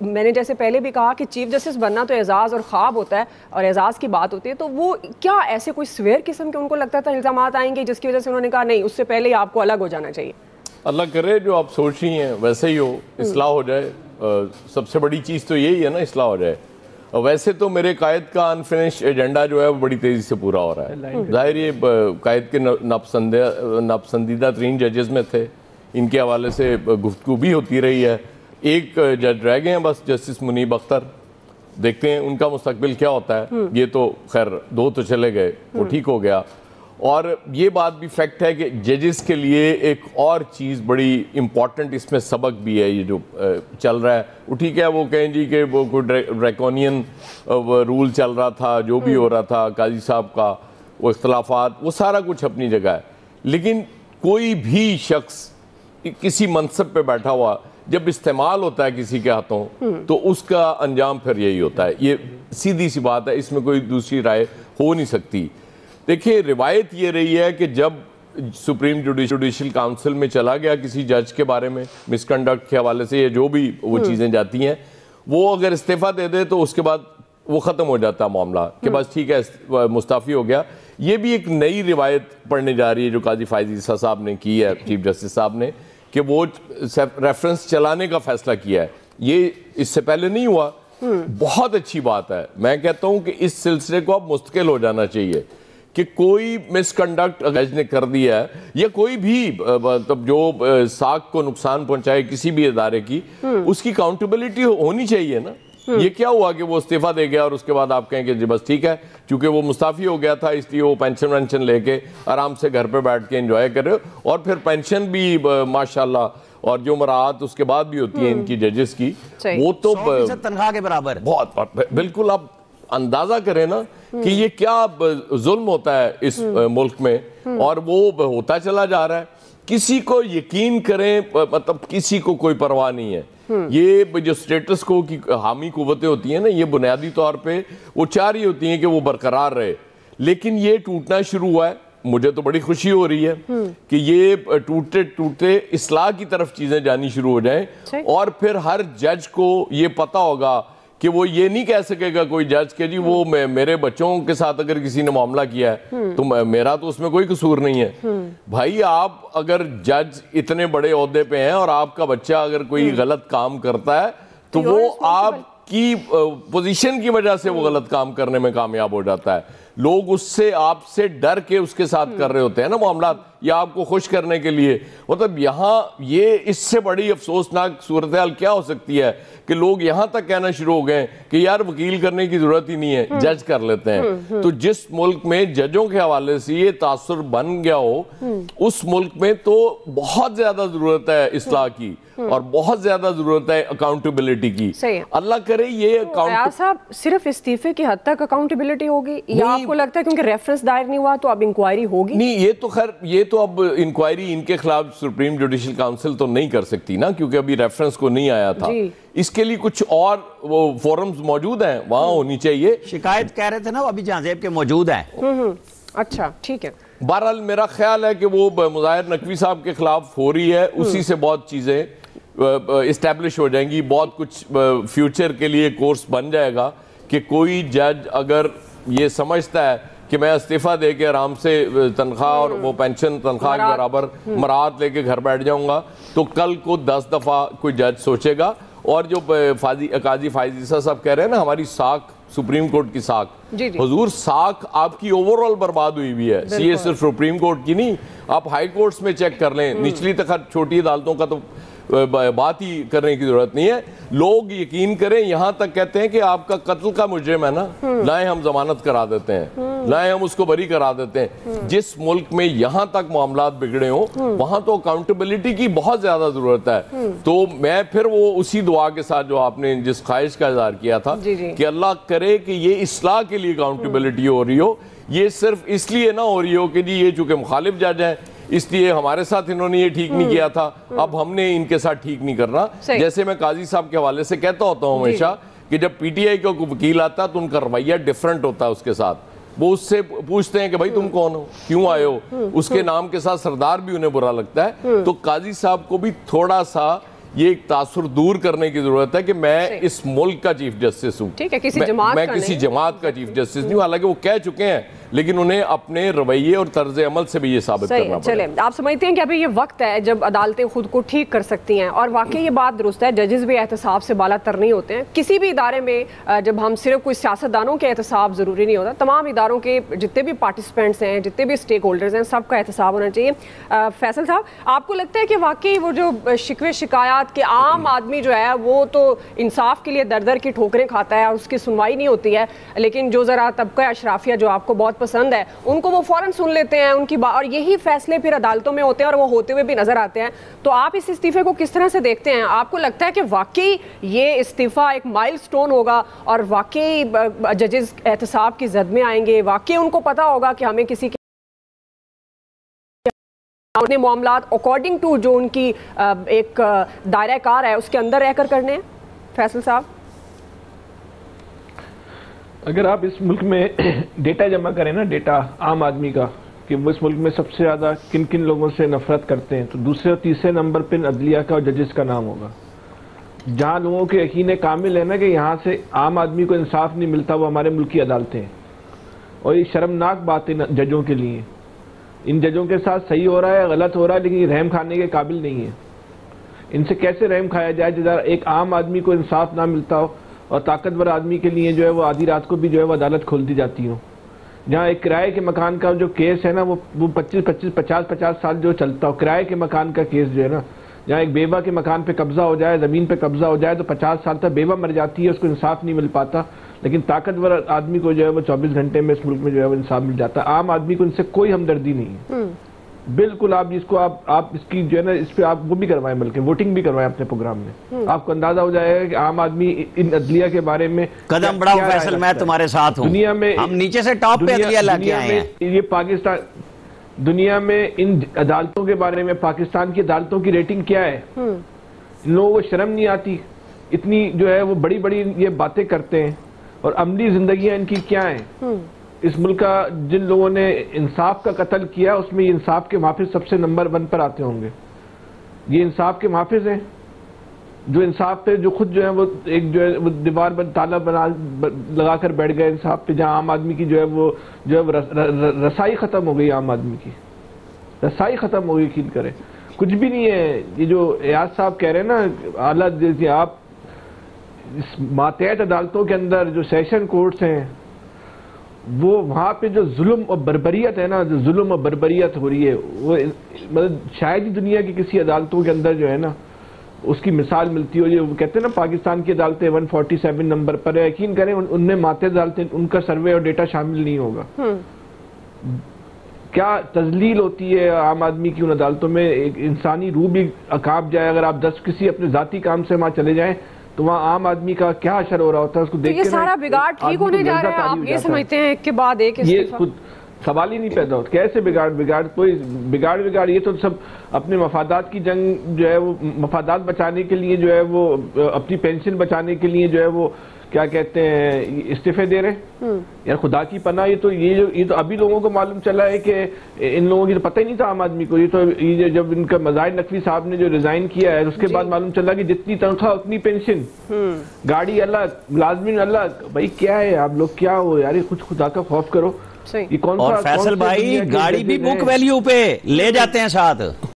میں نے جیسے پہلے بھی کہا کہ چیف جسٹس بننا تو اعزاز اور خواب ہوتا ہے اور اعزاز کی بات ہوتی ہے, تو وہ کیا ایسے کوئی سویر قسم کے ان کو لگتا تھا الزامات آئیں گے جس کی وجہ سے انہوں نے کہا نہیں, اس سے پہلے ہی آپ کو الگ ہو جانا چاہیے؟ اللہ کرے جو آپ سوچ رہی ہیں ویسے ہی ہو, اصلاح ہو جائے. سب سے بڑی چیز تو یہی ہے نا, اصلاح ہو جائے. ویسے تو میرے قائد کا انفینشڈ ایجنڈا جو ہے وہ بڑی تیزی سے پورا ہو رہا ہے. ظاہر یہ قائد کے ناپسندیدہ ترین ججز میں تھے, ان کے حوالے سے گفتگو بھی ہوتی رہی ہے. ایک جج رہ گئے ہیں بس, جسٹس منیب اختر. دیکھتے ہیں ان کا مستقبل کیا ہوتا ہے. یہ تو خیر 2 تو چلے گئے, وہ ٹھیک ہو گیا. اور یہ بات بھی فیکٹ ہے کہ ججز کے لیے ایک اور چیز بڑی امپورٹنٹ اس میں سبق بھی ہے, یہ جو چل رہا ہے. وہ ٹھیک ہے, وہ کہیں جی کہ وہ کوئی ڈریکونین رول چل رہا تھا, جو بھی ہو رہا تھا قاضی صاحب کا, وہ اختلافات, وہ سارا کچھ اپنی جگہ ہے. لیکن کوئی بھی شخص کسی منصب پہ بیٹھا ہوا جب استعمال ہوتا ہے کسی کے ہاتھوں تو اس کا انجام پھر یہی ہوتا ہے. یہ سیدھی سی بات ہے, اس میں کوئی دوسری رائے ہو نہیں سکتی. دیکھیں روایت یہ رہی ہے کہ جب سپریم جوڈیشل کاؤنسل میں چلا گیا کسی جج کے بارے میں مس کنڈکٹ کے حوالے سے, یا جو بھی وہ چیزیں جاتی ہیں, وہ اگر استعفیٰ دے دے تو اس کے بعد وہ ختم ہو جاتا ہے معاملہ کہ بس ٹھیک ہے مستعفی ہو گیا. یہ بھی ایک نئی روایت پڑھنے جا رہی ہے جو قاضی فائز عیسیٰ صاحب نے کی ہے, چیف جسٹس صاحب نے, کہ وہ ریفرنس چلانے کا فیصلہ کیا ہے. یہ اس سے پہلے نہیں ہوا. بہت اچھی بات ہے. میں کہتا ہوں کہ اس سلسلے کو اب مستقل ہو جانا چاہیے کہ کوئی مس کنڈکٹ جج نے کر دیا ہے یا کوئی بھی مطلب جو ساکھ کو نقصان پہنچائے کسی بھی ادارے کی, اس کی اکاؤنٹیبلٹی ہونی چاہیے نا. یہ کیا ہوا کہ وہ استعفیٰ دے گیا اور اس کے بعد آپ کہیں کہ جی بس ٹھیک ہے, چونکہ وہ مستعفی ہو گیا تھا اس لیے وہ پینشن وینشن لے کے آرام سے گھر پہ بیٹھ کے انجوائے کرے, اور پھر پینشن بھی ماشاءاللہ اور جو مراعات اس کے بعد بھی ہوتی ہیں ان کی ججز کی, وہ تو 100% تنخواہ کے برابر. بہت بالکل. آپ اندازہ کریں نا کہ یہ کیا ظلم ہوتا ہے اس ملک میں, اور وہ ہوتا چلا جا رہا ہے. کسی کو یقین کریں, مطلب کسی کو کوئی پرواہ نہیں ہے. یہ جو سٹیٹس کو کی حامی قوتیں ہوتی ہیں نا, یہ بنیادی طور پہ وہ چاہ رہی ہوتی ہیں کہ وہ برقرار رہے, لیکن یہ ٹوٹنا شروع ہوا ہے. مجھے تو بڑی خوشی ہو رہی ہے کہ یہ ٹوٹتے ٹوٹتے اصلاح کی طرف چیزیں جانی شروع ہو جائیں, اور پھر ہر جج کو یہ پتہ ہوگا کہ وہ یہ نہیں کہہ سکے گا کوئی جج کہ جی وہ میرے بچوں کے ساتھ اگر کسی نے معاملہ کیا ہے تو میرا تو اس میں کوئی قصور نہیں ہے. بھائی آپ اگر جج اتنے بڑے عہدے پہ ہیں اور آپ کا بچہ اگر کوئی غلط کام کرتا ہے تو وہ آپ کی پوزیشن کی وجہ سے وہ غلط کام کرنے میں کامیاب ہو جاتا ہے. لوگ اس سے آپ سے ڈر کے اس کے ساتھ کر رہے ہوتے ہیں نا معاملات, یا آپ کو خوش کرنے کے لیے. مطلب یہاں یہ اس سے بڑی افسوسناک صورتحال کیا ہو سکتی ہے کہ لوگ یہاں تک کہنا شروع ہو گئے کہ یار وکیل کرنے کی ضرورت ہی نہیں ہے, جج کر لیتے ہیں. تو جس ملک میں ججوں کے حوالے سے یہ تاثر بن گیا ہو, اس ملک میں تو بہت زیادہ ضرورت ہے اصلاح کی, اور بہت زیادہ ضرورت ہے اکاؤنٹیبلٹی کی. اللہ کرے یہ صاحب صرف استعفے کی حد تک اکاؤنٹیبلٹی ہوگی, یا آپ کو لگتا ہے کیونکہ ریفرنس دائر نہیں ہوا تو اب انکوائری ہوگی؟ نہیں, یہ تو خیر یہ تو اب انکوائری ان کے خلاف سپریم جوڈیشل کاؤنسل تو نہیں کر سکتی نا, کیونکہ ابھی ریفرنس کو نہیں آیا تھا. اس کے لیے کچھ اور وہ فورمز موجود ہیں, وہاں ہونی چاہیے. شکایت کہہ رہے تھے نا وہ ابھی جہاں زیب کے موجود ہیں. اچھا ٹھیک ہے. بہرحال میرا خیال ہے کہ وہ مظاہر نقوی صاحب کے خلاف ہو رہی ہے, اسی سے بہت چیزیں اسٹیبلش ہو جائیں گی, بہت کچھ فیوچر کے لیے کورس بن جائے گا کہ کوئی جج اگر یہ سمجھتا ہے کہ میں استعفیٰ دے کے آرام سے تنخواہ اور وہ پینشن تنخواہ کے برابر مراعات لے کے گھر بیٹھ جاؤں گا, تو کل کو 10 دفعہ کوئی جج سوچے گا. اور جو قاضی فائز عیسیٰ صاحب کہہ رہے ہیں نا ہماری ساکھ سپریم کورٹ کی ساکھ, حضور ساکھ آپ کی اوورال برباد ہوئی ہوئی ہے. یہ صرف سپریم کورٹ کی نہیں, آپ ہائی کورٹس میں چیک کر لیں, نچلی تک چھوٹی عدالتوں کا تو بات ہی کرنے کی ضرورت نہیں ہے. لوگ یقین کریں, یہاں تک کہتے ہیں کہ آپ کا قتل کا مجرم ہے نا, لائیں ہم ضمانت کرا دیتے ہیں, لائیں ہم اس کو بری کرا دیتے ہیں. جس ملک میں یہاں تک معاملات بگڑے ہوں وہاں تو اکاؤنٹیبلٹی کی بہت زیادہ ضرورت ہے. تو میں پھر وہ اسی دعا کے ساتھ جو آپ نے جس خواہش کا اظہار کیا تھا کہ اللہ کرے کہ یہ اصلاح کے لیے اکاؤنٹیبلٹی ہو رہی ہو, یہ صرف اس لیے نہ ہو رہی ہو کہ جی یہ چونکہ مخالف جج ہیں اس لیے ہمارے ساتھ انہوں نے یہ ٹھیک نہیں کیا تھا, اب ہم نے ان کے ساتھ ٹھیک نہیں کرنا. جیسے میں قاضی صاحب کے حوالے سے کہتا ہوتا ہوں ہمیشہ کہ جب پی ٹی آئی کا کوئی وکیل آتا ہے تو ان کا رویہ ڈیفرنٹ ہوتا ہے اس کے ساتھ. وہ اس سے پوچھتے ہیں کہ بھائی تم کون ہو, کیوں آئے ہو, اس کے نام کے ساتھ سردار بھی انہیں برا لگتا ہے. تو قاضی صاحب کو بھی تھوڑا سا یہ ایک تاثر دور کرنے کی ضرورت ہے کہ میں اس ملک کا چیف جسٹس ہوں، ٹھیک ہے، کسی جماعت میں کسی جماعت کا چیف جسٹس نہیں ہوں، حالانکہ وہ کہہ چکے ہیں، لیکن انہیں اپنے رویے اور طرز عمل سے بھی یہ ثابت کرنا پڑے۔ چلیں، آپ سمجھتے ہیں کہ ابھی یہ وقت ہے جب عدالتیں خود کو ٹھیک کر سکتی ہیں، اور واقعی یہ بات درست ہے، ججز بھی احتساب سے بالا تر نہیں ہوتے ہیں کسی بھی ادارے میں۔ جب ہم صرف کوئی سیاستدانوں کے احتساب ضروری نہیں ہوتا، تمام اداروں کے جتنے بھی پارٹیسپینٹس ہیں، جتنے بھی اسٹیک ہولڈرز ہیں، سب کا احتساب ہونا چاہیے۔ فیصل صاحب، آپ کو لگتا ہے کہ واقعی وہ جو شکوے شکایات کے عام آدمی جو ہے وہ تو انصاف کے لیے در در کی ٹھوکریں کھاتا ہے اور اس کی سنوائی نہیں ہوتی ہے، لیکن جو ذرا طبقہ اشرافیہ جو آپ کو بہت پسند ہے ان کو وہ فوراً سن لیتے ہیں ان کی اور یہی فیصلے پھر عدالتوں میں ہوتے ہیں اور وہ ہوتے ہوئے بھی نظر آتے ہیں؟ تو آپ اس استعفے کو کس طرح سے دیکھتے ہیں؟ آپ کو لگتا ہے کہ واقعی یہ استعفیٰ ایک مائل سٹون ہوگا اور واقعی ججز احتساب کی زد میں آئیں گے، واقعی ان کو پتہ ہوگا کہ ہمیں کسی کے اپنے معاملات اکارڈنگ ٹو جو ان کی ایک دائرہ کار ہے اس کے اندر رہ کر کرنے ہیں؟ فیصل صاحب، اگر آپ اس ملک میں ڈیٹا جمع کریں نا، ڈیٹا عام آدمی کا کہ وہ اس ملک میں سب سے زیادہ کن کن لوگوں سے نفرت کرتے ہیں، تو دوسرے اور تیسرے نمبر پہ عدلیہ کا اور ججز کا نام ہوگا۔ جہاں لوگوں کے یقین کامل ہے نا کہ یہاں سے عام آدمی کو انصاف نہیں ملتا، وہ ہمارے ملک کی عدالتیں ہیں، اور یہ شرمناک بات ہے ججوں کے لیے۔ ان ججوں کے ساتھ صحیح ہو رہا ہے، غلط ہو رہا ہے، لیکن یہ رحم کھانے کے قابل نہیں ہے۔ ان سے کیسے رحم کھایا جائے جب ایک عام آدمی کو انصاف نہ ملتا ہو اور طاقتور آدمی کے لیے جو ہے وہ آدھی رات کو بھی جو ہے وہ عدالت کھول دی جاتی ہو۔ جہاں ایک کرائے کے مکان کا جو کیس ہے نا وہ 50 سال جو چلتا ہو، کرائے کے مکان کا کیس جو ہے نا، جہاں ایک بیوہ کے مکان پہ قبضہ ہو جائے، زمین پہ قبضہ ہو جائے تو 50 سال تک بیوہ مر جاتی ہے، اس کو انصاف نہیں مل پاتا، لیکن طاقتور آدمی کو جو ہے وہ 24 گھنٹے میں اس ملک میں جو ہے وہ انصاف مل جاتا ہے۔ عام آدمی کو ان سے کوئی ہمدردی نہیں ہے بالکل۔ آپ جس کو آپ اس کی جو ہے نا اس پہ آپ وہ بھی کروائیں، بلکہ ووٹنگ بھی کروائیں اپنے پروگرام میں، آپ کو اندازہ ہو جائے گا کہ عام آدمی ان عدلیہ کے بارے میں قدم بڑھاؤ فیصل، میں تمہارے ساتھ ہوں۔ دنیا میں ہم نیچے سے ٹاپ پہ عدلیہ لا کے آئے ہیں۔ یہ پاکستان دنیا میں ان عدالتوں کے بارے میں پاکستان کی عدالتوں کی ریٹنگ کیا ہے؟ ان لوگوں کو شرم نہیں آتی؟ اتنی جو ہے وہ بڑی بڑی یہ باتیں کرتے ہیں، اور عملی زندگیاں ان کی کیا ہیں؟ اس ملک کا جن لوگوں نے انصاف کا قتل کیا اس میں یہ انصاف کے محافظ سب سے نمبر 1 پر آتے ہوں گے۔ یہ انصاف کے محافظ ہیں جو انصاف پہ جو خود جو ہے وہ ایک جو ہے وہ دیوار پر تالا لگا کر بیٹھ گئے انصاف پہ، جہاں عام آدمی کی جو ہے وہ رسائی ختم ہو گئی، عام آدمی کی رسائی ختم ہو گئی۔ یقین کریں کچھ بھی نہیں ہے۔ یہ جو ایاز صاحب کہہ رہے ہیں نا، اعلیٰ جیسے آپ اس ماتحت عدالتوں کے اندر جو سیشن کورٹس ہیں، وہ وہاں پہ جو ظلم اور بربریت ہے نا، جو ظلم اور بربریت ہو رہی ہے، وہ مطلب شاید ہی دنیا کی کسی عدالتوں کے اندر جو ہے نا اس کی مثال ملتی ہو۔ یہ وہ کہتے ہیں نا پاکستان کی عدالتیں 147 نمبر پر ہے، یقین کریں ان میں ماتحت عدالتیں، ان کا سروے اور ڈیٹا شامل نہیں ہوگا۔ کیا تذلیل ہوتی ہے عام آدمی کی ان عدالتوں میں، ایک انسانی روح بھی کانپ جائے۔ اگر آپ 10 کسی اپنے ذاتی کام سے وہاں چلے جائیں تو وہاں عام آدمی کا کیا اشر ہو رہا ہوتا ہے، اس کو دیکھ کے یہ سارا بگاڑ ٹھیک ہونے جا رہا ہے؟ آپ یہ سمجھتے ہیں کہ بعد ایک یہ خود سوال ہی نہیں پیدا ہوتا کیسے بگاڑ کوئی بگاڑ یہ تو سب اپنے مفادات کی جنگ جو ہے وہ مفادات بچانے کے لیے جو ہے وہ اپنی پینشن بچانے کے لیے جو ہے وہ کیا کہتے ہیں استعفے دے رہے۔ یار خدا کی پناہ، یہ تو ابھی لوگوں کو معلوم چلا ہے کہ ان لوگوں کی تو پتہ ہی نہیں تھا عام آدمی کو۔ یہ تو جب ان کا مظاہر نقوی صاحب نے جو ریزائن کیا ہے اس کے بعد معلوم چلا کہ جتنی تنخواہ اتنی پینشن، گاڑی الگ، ملازمین الگ۔ بھائی کیا ہے آپ لوگ، کیا ہو یار، کچھ خدا کا خوف کرو۔ اور فیصل بھائی گاڑی بھی بک ویلیو پہ لے جاتے ہیں ساتھ۔